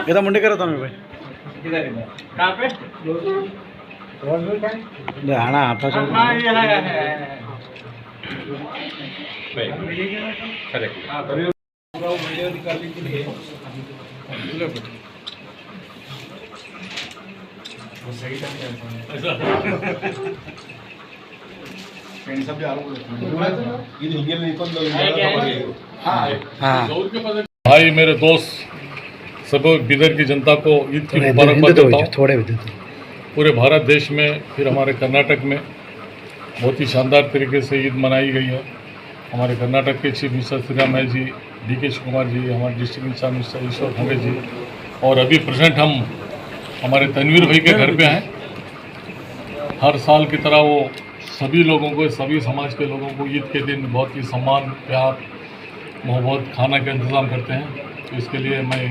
इधर मुंडे करो तुम्हें भाई कहाँ पे आना आता हाँ ये है वीडियो निकालने के लिए भाई मेरे दोस्त सब बिदर की जनता को ईद की मुबारकबाद देता हूँ। पूरे भारत देश में फिर हमारे कर्नाटक में बहुत ही शानदार तरीके से ईद मनाई गई है। हमारे कर्नाटक के chief minister Shri Ram ji, DK Shivkumar जी, हमारे डिस्ट्रिक्ट इंचार्ज मिनिस्टर ईश्वर खंडे जी, और अभी प्रेजेंट हम हमारे तनवीर भाई के घर पे हैं। हर साल की तरह वो सभी लोगों को, सभी समाज के लोगों को ईद के दिन बहुत ही सम्मान, प्यार, मोहब्बत, खाना का इंतज़ाम करते हैं। तो इसके लिए मैं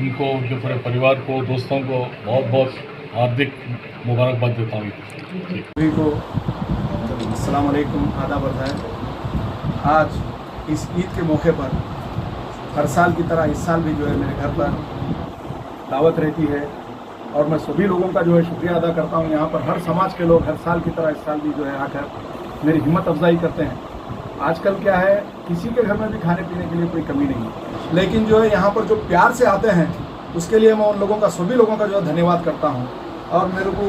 उनको, उनके पूरे परिवार को, दोस्तों को बहुत बहुत हार्दिक मुबारकबाद देता हूँ। सभी को अस्सलाम वालेकुम, आदाब है। आज इस ईद के मौके पर हर साल की तरह इस साल भी जो है मेरे घर पर दावत रहती है और मैं सभी लोगों का जो है शुक्रिया अदा करता हूँ। यहाँ पर हर समाज के लोग हर साल की तरह इस साल भी जो है आकर मेरी हिम्मत अफजाई करते हैं। आजकल क्या है, किसी के घर में भी खाने पीने के लिए कोई कमी नहीं है, लेकिन जो है यहाँ पर जो प्यार से आते हैं उसके लिए मैं उन लोगों का, सभी लोगों का जो है धन्यवाद करता हूँ। और मेरे को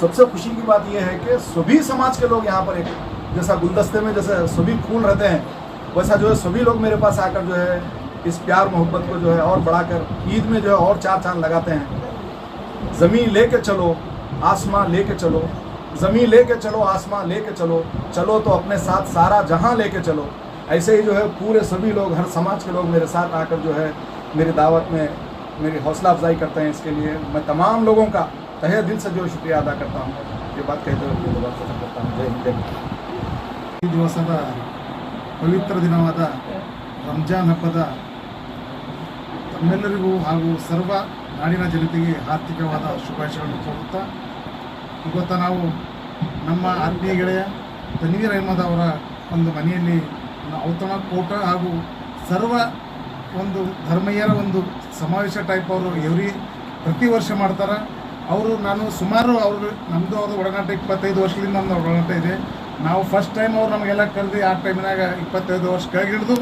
सबसे खुशी की बात यह है कि सभी समाज के लोग यहाँ पर एक जैसा गुलदस्ते में जैसे सभी फूल रहते हैं, वैसा जो है सभी लोग मेरे पास आकर जो है इस प्यार मोहब्बत को जो है और बढ़ाकर ईद में जो है और चार चांद लगाते हैं। ज़मीन लेके चलो, आसमां लेके चलो, ज़मीन लेके चलो, आसमां लेके चलो, चलो तो अपने साथ सारा जहां लेके चलो। ऐसे ही जो है पूरे सभी लोग, हर समाज के लोग मेरे साथ आकर जो है मेरी दावत में मेरी हौसला अफजाई करते हैं। इसके लिए मैं तमाम लोगों का तहे दिल से जो शुक्रिया अदा करता हूँ। ये बात कहते हुए अपनी बात खत्म करता हूँ। जय हिंद। ಈ ದಿವಸದ ಪವಿತ್ರ ದಿನವಾದ ರಂಜಾನ್ ಹಬ್ಬದ ತಮ್ಮೆಲ್ಲರಿಗೂ ಹಾಗೂ ಸರ್ವ ನಾಡಿನ ಜನತೆಗೆ ಆರ್ಥಿಕವಾದ ಶುಭಾಶಯಗಳನ್ನು ಕೋರುತ್ತಾ, ಇವತ್ತು ನಾವು ನಮ್ಮ ಆತ್ಮೀಯ ಗೆಳೆಯ ತನ್ವೀರ್ ಅಹ್ಮದ್ ಅವರ ಒಂದು ಮನೆಯಲ್ಲಿ ಔತಣ ಕೂಟ ಹಾಗೂ ಸರ್ವ ಒಂದು ಧರ್ಮೀಯರ ಒಂದು ಸಮಾವೇಶ ಟೈಪ್ ಅವರು ಪ್ರತಿ ವರ್ಷ ಮಾಡ್ತಾರೆ. ನಾನು ಸುಮಾರು ನಮ್ಮದು ಅವ್ರ ಒಡನಾಟ 25 ವರ್ಷದಿಂದ ನಮ್ಮ ಒಡನಾಟ ಇದೆ. ನಾವು ಫಸ್ಟ್ ಟೈಮ್ ಅವ್ರು ನಮಗೆಲ್ಲ ಕರೆದು ಆ ಟೈಮಿನಾಗ 25 ವರ್ಷ ಕೆಳಗೆ ಹಿಡಿದು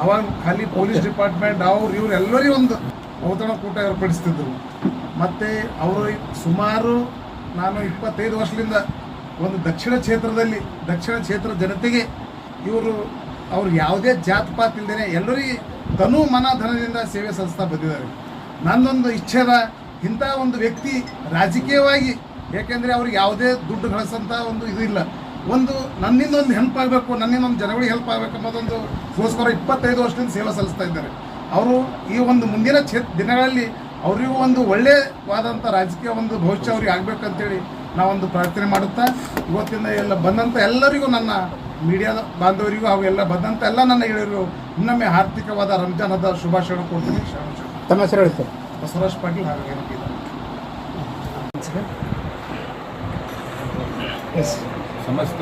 ಅವಾಗ ಖಾಲಿ ಪೊಲೀಸ್ ಡಿಪಾರ್ಟ್ಮೆಂಟ್ ಇವ್ರು ಎಲ್ಲರಿಗೂ ಒಂದು ಔತಣ ಕೂಟ ಏರ್ಪಡಿಸ್ತಿದ್ರು. ಮತ್ತು ಅವರು ಸುಮಾರು ನಾನು 25 ವರ್ಷದಿಂದ ಒಂದು ದಕ್ಷಿಣ ಕ್ಷೇತ್ರ ಜನತೆಗೆ ಅವ್ರು ಯಾವುದೇ ಜಾತ್ ಪಾತ್ ಇಲ್ಲದೇ ಎಲ್ಲರಿಗೆ ತನು ಮನ ಧನದಿಂದ ಸೇವೆ ಸಲ್ಲಿಸ್ತಾ ಬಂದಿದ್ದಾರೆ. ನನ್ನೊಂದು ಇಚ್ಛೆದ ಇಂಥ ಒಂದು ವ್ಯಕ್ತಿ ರಾಜಕೀಯವಾಗಿ, ಯಾಕೆಂದರೆ ಅವ್ರಿಗೆ ಯಾವುದೇ ದುಡ್ಡು ಗಳಿಸೋಂಥ ಒಂದು ಇದು ಇಲ್ಲ, ಒಂದು ನನ್ನಿಂದ ಒಂದು ಹೆಲ್ಪ್ ಆಗಬೇಕು, ನನ್ನಿಂದ ಒಂದು ಜನಗಳಿಗೆ ಹೆಲ್ಪ್ ಆಗಬೇಕು ಅನ್ನೋದೊಂದು ಗೋಸ್ಕರ 25 ವರ್ಷದಿಂದ ಸೇವೆ ಸಲ್ಲಿಸ್ತಾ ಇದ್ದಾರೆ. ಅವರು ಈ ಒಂದು ಮುಂದಿನ ದಿನಗಳಲ್ಲಿ ಅವರಿಗೂ ಒಂದು ಒಳ್ಳೆಯವಾದಂಥ ರಾಜಕೀಯ ಒಂದು ಭವಿಷ್ಯ ಅವ್ರಿಗೆ ಆಗಬೇಕಂತೇಳಿ ನಾವೊಂದು ಪ್ರಾರ್ಥನೆ ಮಾಡುತ್ತಾ, ಇವತ್ತಿಂದ ಎಲ್ಲ ಬಂದಂಥ ಎಲ್ಲರಿಗೂ, ನನ್ನ ಮೀಡಿಯಾದ ಬಾಂಧವರಿಗೂ ಹಾಗೂ ಎಲ್ಲ ಬಂದಂಥ ಎಲ್ಲ ನನ್ನ ಗೆಳೆಯರಿಗೂ ಇನ್ನೊಮ್ಮೆ ಆರ್ಥಿಕವಾದ ರಂಜಾನ್ ಹಬ್ಬದ ಶುಭಾಶಯಗಳನ್ನು ಕೊಡ್ತೀನಿ. ತಮ್ಮ ಹೆಸರು ಹೇಳಿ ಸರ್. ಬಸವರಾಜ್ ಪಾಟೀಲ್ ಹಾಗೂ ಸಮಸ್ತ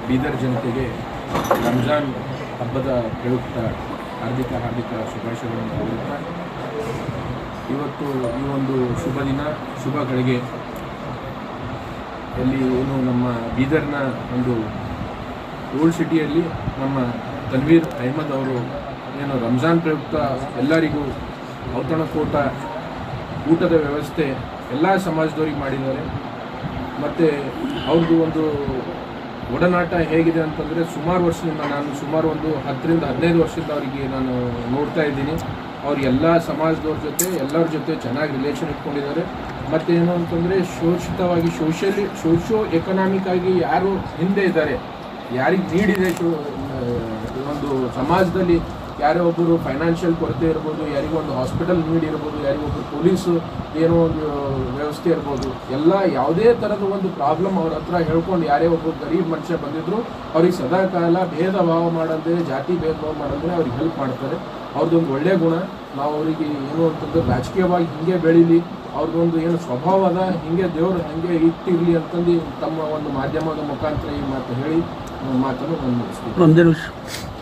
ಬೀದರ್ ಜನತೆಗೆ ರಂಜಾನ್ ಹಬ್ಬದ ಪ್ರಯುಕ್ತ ಹಾರ್ದಿಕ ಶುಭಾಶಯಗಳನ್ನು ಕೋರುತ್ತಾ, ಇವತ್ತು ಈ ಒಂದು ಶುಭ ದಿನ, ಶುಭ ಗಳಿಗೆ ಎಲ್ಲಿ ಏನು ನಮ್ಮ ಬೀದರ್ನ ಒಂದು ಓಲ್ಡ್ ಸಿಟಿಯಲ್ಲಿ ನಮ್ಮ ತನ್ವೀರ್ ಅಹ್ಮದ್ ಅವರು ಏನು ರಂಜಾನ್ ಪ್ರಯುಕ್ತ ಎಲ್ಲರಿಗೂ ಔತಣಕೂಟ, ಊಟದ ವ್ಯವಸ್ಥೆ ಎಲ್ಲ ಸಮಾಜದವ್ರಿಗೆ ಮಾಡಿದ್ದಾರೆ. ಮತ್ತು ಅವ್ರದ್ದು ಒಂದು ಒಡನಾಟ ಹೇಗಿದೆ ಅಂತಂದರೆ, ಸುಮಾರು ವರ್ಷದಿಂದ ನಾನು ಒಂದು 10 ರಿಂದ 15 ವರ್ಷದಿಂದ ಅವರಿಗೆ ನಾನು ನೋಡ್ತಾ ಇದ್ದೀನಿ. ಅವ್ರು ಎಲ್ಲ ಸಮಾಜದವ್ರ ಜೊತೆ, ಎಲ್ಲರ ಜೊತೆ ಚೆನ್ನಾಗಿ ರಿಲೇಷನ್ ಇಟ್ಕೊಂಡಿದ್ದಾರೆ. ಮತ್ತು ಏನು ಅಂತಂದರೆ, ಶೋಷಿತವಾಗಿ ಸೋಷಿಯೋ ಎಕನಾಮಿಕ್ ಆಗಿ ಯಾರು ಹಿಂದೆ ಇದ್ದಾರೆ, ಯಾರಿಗೆ ನೀಡಿದೆ ಒಂದು ಸಮಾಜದಲ್ಲಿ, ಯಾರೇ ಒಬ್ಬರು ಫೈನಾನ್ಷಿಯಲ್ ಕೊರತೆ ಇರ್ಬೋದು, ಯಾರಿಗೂ ಒಂದು ಹಾಸ್ಪಿಟಲ್ ನೀಡ್ ಇರ್ಬೋದು, ಯಾರಿಗೊಬ್ಬರು ಪೊಲೀಸು ಏನೋ ಒಂದು ವ್ಯವಸ್ಥೆ ಇರ್ಬೋದು, ಎಲ್ಲ ಯಾವುದೇ ಥರದ ಒಂದು ಪ್ರಾಬ್ಲಮ್ ಅವ್ರ ಹತ್ರ ಹೇಳ್ಕೊಂಡು ಯಾರೇ ಒಬ್ಬರು ಗರೀಬ್ ಮನುಷ್ಯ ಬಂದಿದ್ರು ಅವ್ರಿಗೆ ಸದಾಕಾಲ ಭೇದ ಭಾವ ಮಾಡಲ್ದೇ, ಜಾತಿ ಭೇದ ಭಾವ ಮಾಡಲ್ದೇ ಅವ್ರಿಗೆ ಹೆಲ್ಪ್ ಮಾಡ್ತಾರೆ. ಅವ್ರದ್ದೊಂದು ಒಳ್ಳೆಯ ಗುಣ. ನಾವು ಅವರಿಗೆ ಏನು ಅಂತಂದ್ರೆ ರಾಜಕೀಯವಾಗಿ ಹಿಂಗೆ ಬೆಳೀಲಿ, ಅವ್ರದ್ದೊಂದು ಏನು ಸ್ವಭಾವ ಅದ, ಹಿಂಗೆ ದೇವರು ಹಿಂಗೆ ಇಟ್ಟಿರಲಿ ಅಂತಂದು ತಮ್ಮ ಒಂದು ಮಾಧ್ಯಮದ ಮುಖಾಂತರ ಈ ಮಾತು ಹೇಳಿ ಮಾತನ್ನು ನಾನು ಮುಗಿಸ್ತೀನಿ.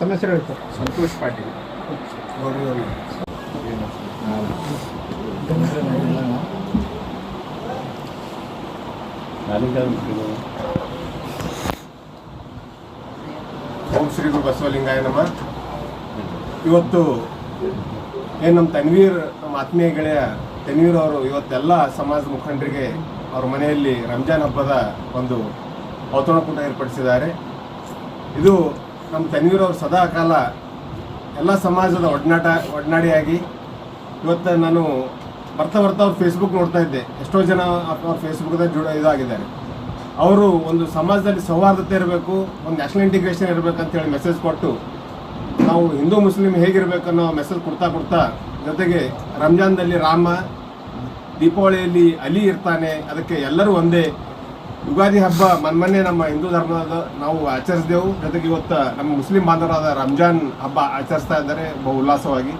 ತಮ್ಮ ಹೆಸರು ಹೇಳಿ ಸರ್. ಸಂತೋಷ್ ಪಾಟೀಲ್. ಓಂ ಶ್ರೀ ಗುರು ಬಸವಲಿಂಗಾಯ ನಮಃ. ಇವತ್ತು ಏನು ನಮ್ಮ ತನ್ವೀರ್, ನಮ್ಮ ಆತ್ಮೀಯ ಗೆಳೆಯ ತನ್ವೀರ್ ಅವರು ಇವತ್ತೆಲ್ಲ ಸಮಾಜ ಮುಖಂಡರಿಗೆ ಅವ್ರ ಮನೆಯಲ್ಲಿ ರಂಜಾನ್ ಹಬ್ಬದ ಒಂದು ಔತಣಕೂಟ ಏರ್ಪಡಿಸಿದ್ದಾರೆ. ಇದು ನಮ್ಮ ತನ್ವೀರ್ ಅವರು ಸದಾ ಕಾಲ ಎಲ್ಲ ಸಮಾಜದ ಒಡನಾಡಿಯಾಗಿ ಇವತ್ತು ನಾನು ಬರ್ತಾ ಅವ್ರ ಫೇಸ್ಬುಕ್ ನೋಡ್ತಾ ಇದ್ದೆ. ಎಷ್ಟೋ ಜನ ಅವ್ರ ಫೇಸ್ಬುಕ್ದಾಗ ಇದಾಗಿದ್ದಾರೆ. ಅವರು ಒಂದು ಸಮಾಜದಲ್ಲಿ ಸೌಹಾರ್ದತೆ ಇರಬೇಕು, ಒಂದು ನ್ಯಾಷನಲ್ ಇಂಟಿಗ್ರೇಷನ್ ಇರಬೇಕಂತೇಳಿ ಮೆಸೇಜ್ ಕೊಟ್ಟು ನಾವು ಹಿಂದೂ ಮುಸ್ಲಿಂ ಹೇಗಿರಬೇಕನ್ನೋ ಮೆಸೇಜ್ ಕೊಡ್ತಾ ಜೊತೆಗೆ ರಂಜಾನ್ದಲ್ಲಿ ರಾಮ, ದೀಪಾವಳಿಯಲ್ಲಿ ಅಲಿ ಇರ್ತಾನೆ, ಅದಕ್ಕೆ ಎಲ್ಲರೂ ಒಂದೇ. ಯುಗಾದಿ ಹಬ್ಬ ಮೊನ್ನೆ ನಮ್ಮ ಹಿಂದೂ ಧರ್ಮದ ನಾವು ಆಚರಿಸಿದೆವು. ಜೊತೆಗೆ ಇವತ್ತು ನಮ್ಮ ಮುಸ್ಲಿಂ ಬಾಂಧವರಾದ ರಂಜಾನ್ ಹಬ್ಬ ಆಚರಿಸ್ತಾ ಇದ್ದಾರೆ ಬಹು ಉಲ್ಲಾಸವಾಗಿ.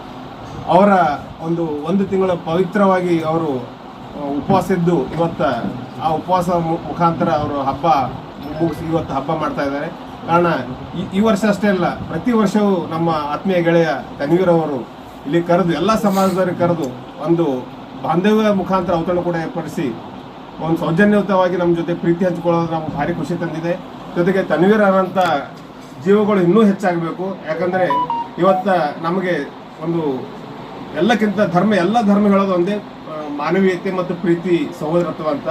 ಅವರ ಒಂದು ತಿಂಗಳ ಪವಿತ್ರವಾಗಿ ಅವರು ಉಪವಾಸ ಇದ್ದು ಇವತ್ತು ಆ ಉಪವಾಸ ಮುಖಾಂತರ ಅವರು ಹಬ್ಬ ಮುಗಿಸಿ ಇವತ್ತು ಹಬ್ಬ ಮಾಡ್ತಾ ಇದ್ದಾರೆ. ಕಾರಣ ಈ ವರ್ಷ ಅಷ್ಟೇ ಅಲ್ಲ, ಪ್ರತಿ ವರ್ಷವೂ ನಮ್ಮ ಆತ್ಮೀಯ ಗೆಳೆಯ ತನ್ವೀರ್ ಅವರು ಇಲ್ಲಿ ಕರೆದು ಎಲ್ಲ ಸಮಾಜದವರಿಗೆ ಕರೆದು ಒಂದು ಬಾಂಧವ್ಯ ಮುಖಾಂತರ ಔತಣ ಕೂಡ ಏರ್ಪಡಿಸಿ ಒಂದು ಸೌಜನ್ಯಯುತವಾಗಿ ನಮ್ಮ ಜೊತೆ ಪ್ರೀತಿ ಹಂಚಿಕೊಳ್ಳೋದು ನಮ್ಗೆ ಭಾರಿ ಖುಷಿ ತಂದಿದೆ. ಜೊತೆಗೆ ತನ್ವೀರ್ ಅನ್ನೋಂಥ ಜೀವಗಳು ಇನ್ನೂ ಹೆಚ್ಚಾಗಬೇಕು. ಯಾಕಂದರೆ ಇವತ್ತು ನಮಗೆ ಒಂದು ಎಲ್ಲಕ್ಕಿಂತ ಎಲ್ಲ ಧರ್ಮ ಹೇಳೋದು ಒಂದೇ, ಮಾನವೀಯತೆ ಮತ್ತು ಪ್ರೀತಿ ಸಹೋದರತ್ವ ಅಂತ.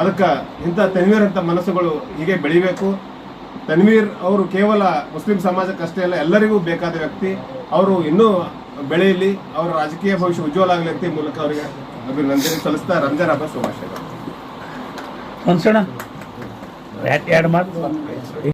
ಅದಕ್ಕೆ ಇಂಥ ತನ್ವೀರ್ ಅಂತ ಮನಸ್ಸುಗಳು ಹೀಗೆ ಬೆಳಿಬೇಕು. ತನ್ವೀರ್ ಅವರು ಕೇವಲ ಮುಸ್ಲಿಂ ಸಮಾಜಕ್ಕಷ್ಟೇ ಅಲ್ಲ, ಎಲ್ಲರಿಗೂ ಬೇಕಾದ ವ್ಯಕ್ತಿ. ಅವರು ಇನ್ನೂ ಬೆಳೆಯಲಿ, ಅವರ ರಾಜಕೀಯ ಭವಿಷ್ಯ ಉಜ್ವಲ ಆಗಲಿ ಅಂತ ಈ ಮೂಲಕ ಅವರಿಗೆ ಅಭಿನಂದನೆ ಸಲ್ಲಿಸ್ತಾ ರಂಜಾನ್ ಹಬ್ಬ ಶುಭಾಶಯಗಳು. ಒಂದು ಎರಡು ಮಾತು